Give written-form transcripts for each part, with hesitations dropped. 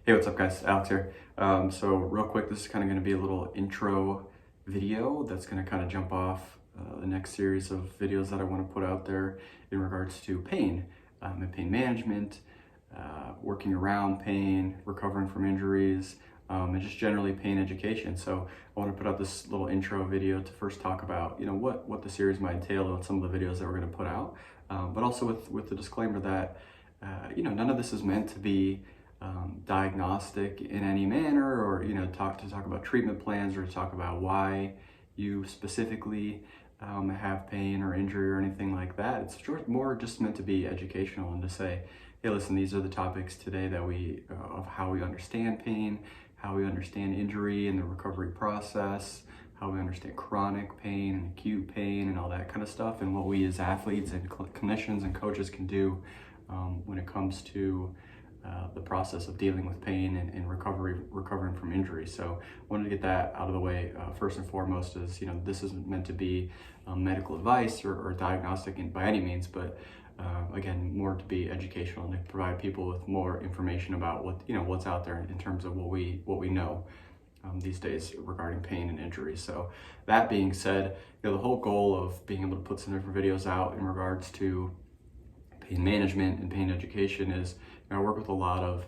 Hey, what's up guys? Alex here. So real quick, this is kind of going to be a little intro video that's going to kind of jump off the next series of videos that I want to put out there in regards to pain and pain management, working around pain, recovering from injuries, and just generally pain education. So I want to put out this little intro video to first talk about, what the series might entail and some of the videos that we're going to put out, but also with the disclaimer that, none of this is meant to be diagnostic in any manner, or talk about treatment plans, or to talk about why you specifically have pain or injury or anything like that. It's more just meant to be educational and to say, hey, listen, these are the topics today that of how we understand pain, how we understand injury and the recovery process, how we understand chronic pain and acute pain and all that kind of stuff, and what we as athletes and clinicians and coaches can do when it comes to the process of dealing with pain and recovering from injury. So I wanted to get that out of the way first and foremost. Is this isn't meant to be medical advice or diagnostic by any means, but again, more to be educational and to provide people with more information about what's out there in terms of what we know these days regarding pain and injury. So that being said, the whole goal of being able to put some different videos out in regards to pain management and pain education is, I work with a lot of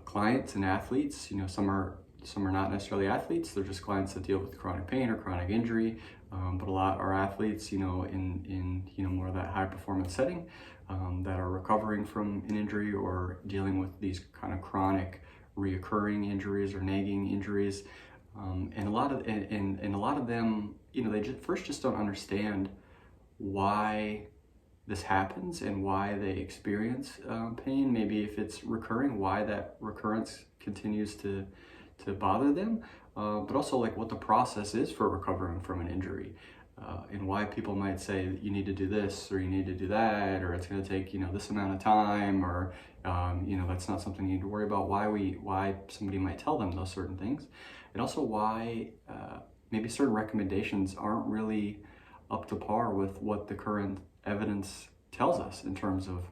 clients and athletes. Some are not necessarily athletes; they're just clients that deal with chronic pain or chronic injury. But a lot are athletes, in more of that high performance setting, that are recovering from an injury or dealing with these kind of chronic, reoccurring injuries or nagging injuries. And a lot of them, they just don't understand why this happens and why they experience pain. Maybe if it's recurring, why that recurrence continues to bother them, but also like what the process is for recovering from an injury, and why people might say that you need to do this or you need to do that, or it's going to take this amount of time, or that's not something you need to worry about. Why somebody might tell them those certain things, and also why maybe certain recommendations aren't really up to par with what the current evidence tells us in terms of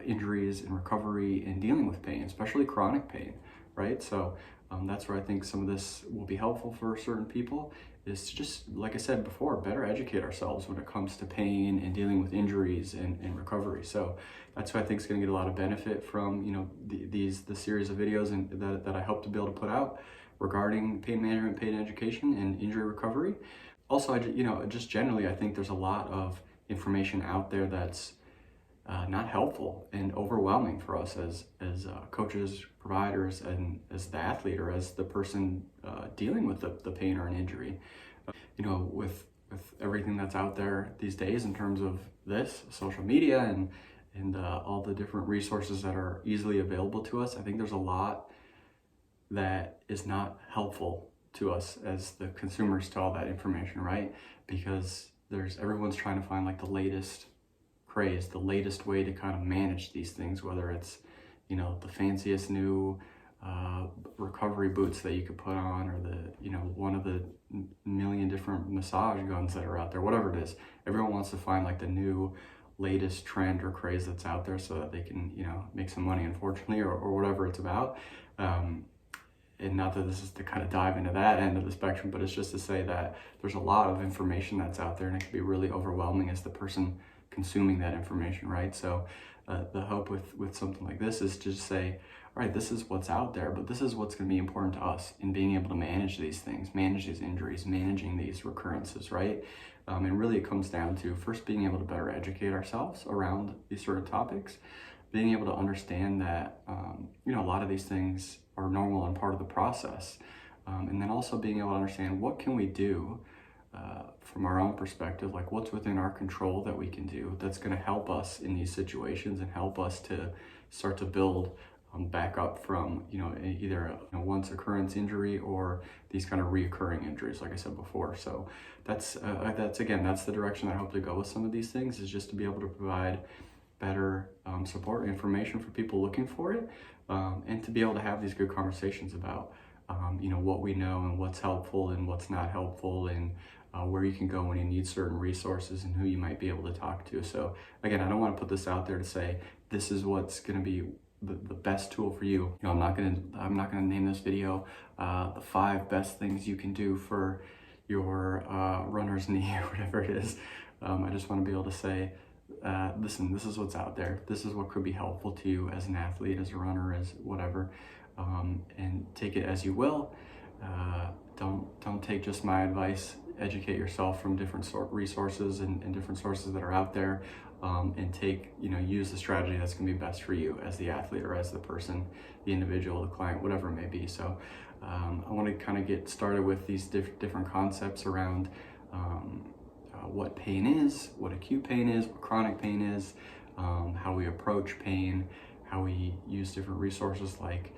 injuries and recovery and dealing with pain, especially chronic pain, right? So that's where I think some of this will be helpful for certain people, is to just, like I said before, better educate ourselves when it comes to pain and dealing with injuries and recovery. So that's why I think is going to get a lot of benefit from the series of videos that I hope to be able to put out regarding pain management, pain education, and injury recovery. Also, just generally, I think there's a lot of information out there that's not helpful and overwhelming for us as coaches, providers, and as the athlete or as the person dealing with the pain or an injury. With everything that's out there these days in terms of this social media and all the different resources that are easily available to us, I think there's a lot that is not helpful to us as the consumers to all that information, right? Because everyone's trying to find like the latest craze, the latest way to kind of manage these things, whether it's the fanciest new recovery boots that you could put on, or one of the million different massage guns that are out there, whatever it is. Everyone wants to find like the new latest trend or craze that's out there so that they can make some money, unfortunately, or whatever it's about. And not that this is to kind of dive into that end of the spectrum, but it's just to say that there's a lot of information that's out there, and it can be really overwhelming as the person consuming that information, right? So the hope with something like this is to just say, all right, this is what's out there, but this is what's going to be important to us in being able to manage these things, manage these injuries, managing these recurrences, right? And really it comes down to first being able to better educate ourselves around these sort of topics, being able to understand that, a lot of these things are normal and part of the process. And then also being able to understand what can we do from our own perspective, like what's within our control that we can do that's going to help us in these situations and help us to start to build back up from, either once occurrence injury or these kind of reoccurring injuries, like I said before. So that's the direction I hope to go with some of these things, is just to be able to provide better support and information for people looking for it, and to be able to have these good conversations about what we know and what's helpful and what's not helpful, and where you can go when you need certain resources and who you might be able to talk to. So again, I don't want to put this out there to say this is what's going to be the best tool for you. I'm not gonna name this video the 5 best things you can do for your runner's knee or whatever it is. I just want to be able to say, listen, this is what's out there. This is what could be helpful to you as an athlete, as a runner, as whatever, and take it as you will. Don't take just my advice. Educate yourself from different resources and different sources that are out there, and use the strategy that's going to be best for you as the athlete or as the person, the individual, the client, whatever it may be. So I want to kind of get started with these different concepts around what pain is, what acute pain is, what chronic pain is, how we approach pain, how we use different resources like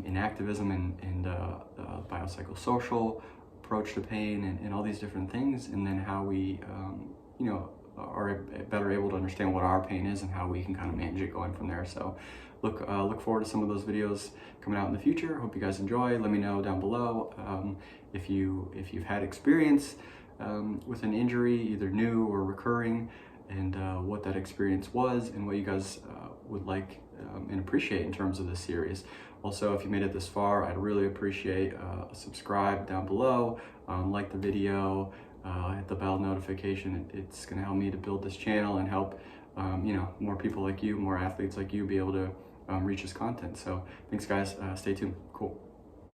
inactivism and biopsychosocial approach to pain, and all these different things, and then how we are better able to understand what our pain is and how we can kind of manage it going from there. So look forward to some of those videos coming out in the future. Hope you guys enjoy. Let me know down below if you've had experience with an injury, either new or recurring, and what that experience was and what you guys would like and appreciate in terms of this series. Also, if you made it this far, I'd really appreciate a subscribe down below, like the video, hit the bell notification. It's going to help me to build this channel and help more people like you, more athletes like you be able to reach this content. So thanks guys, stay tuned. Cool.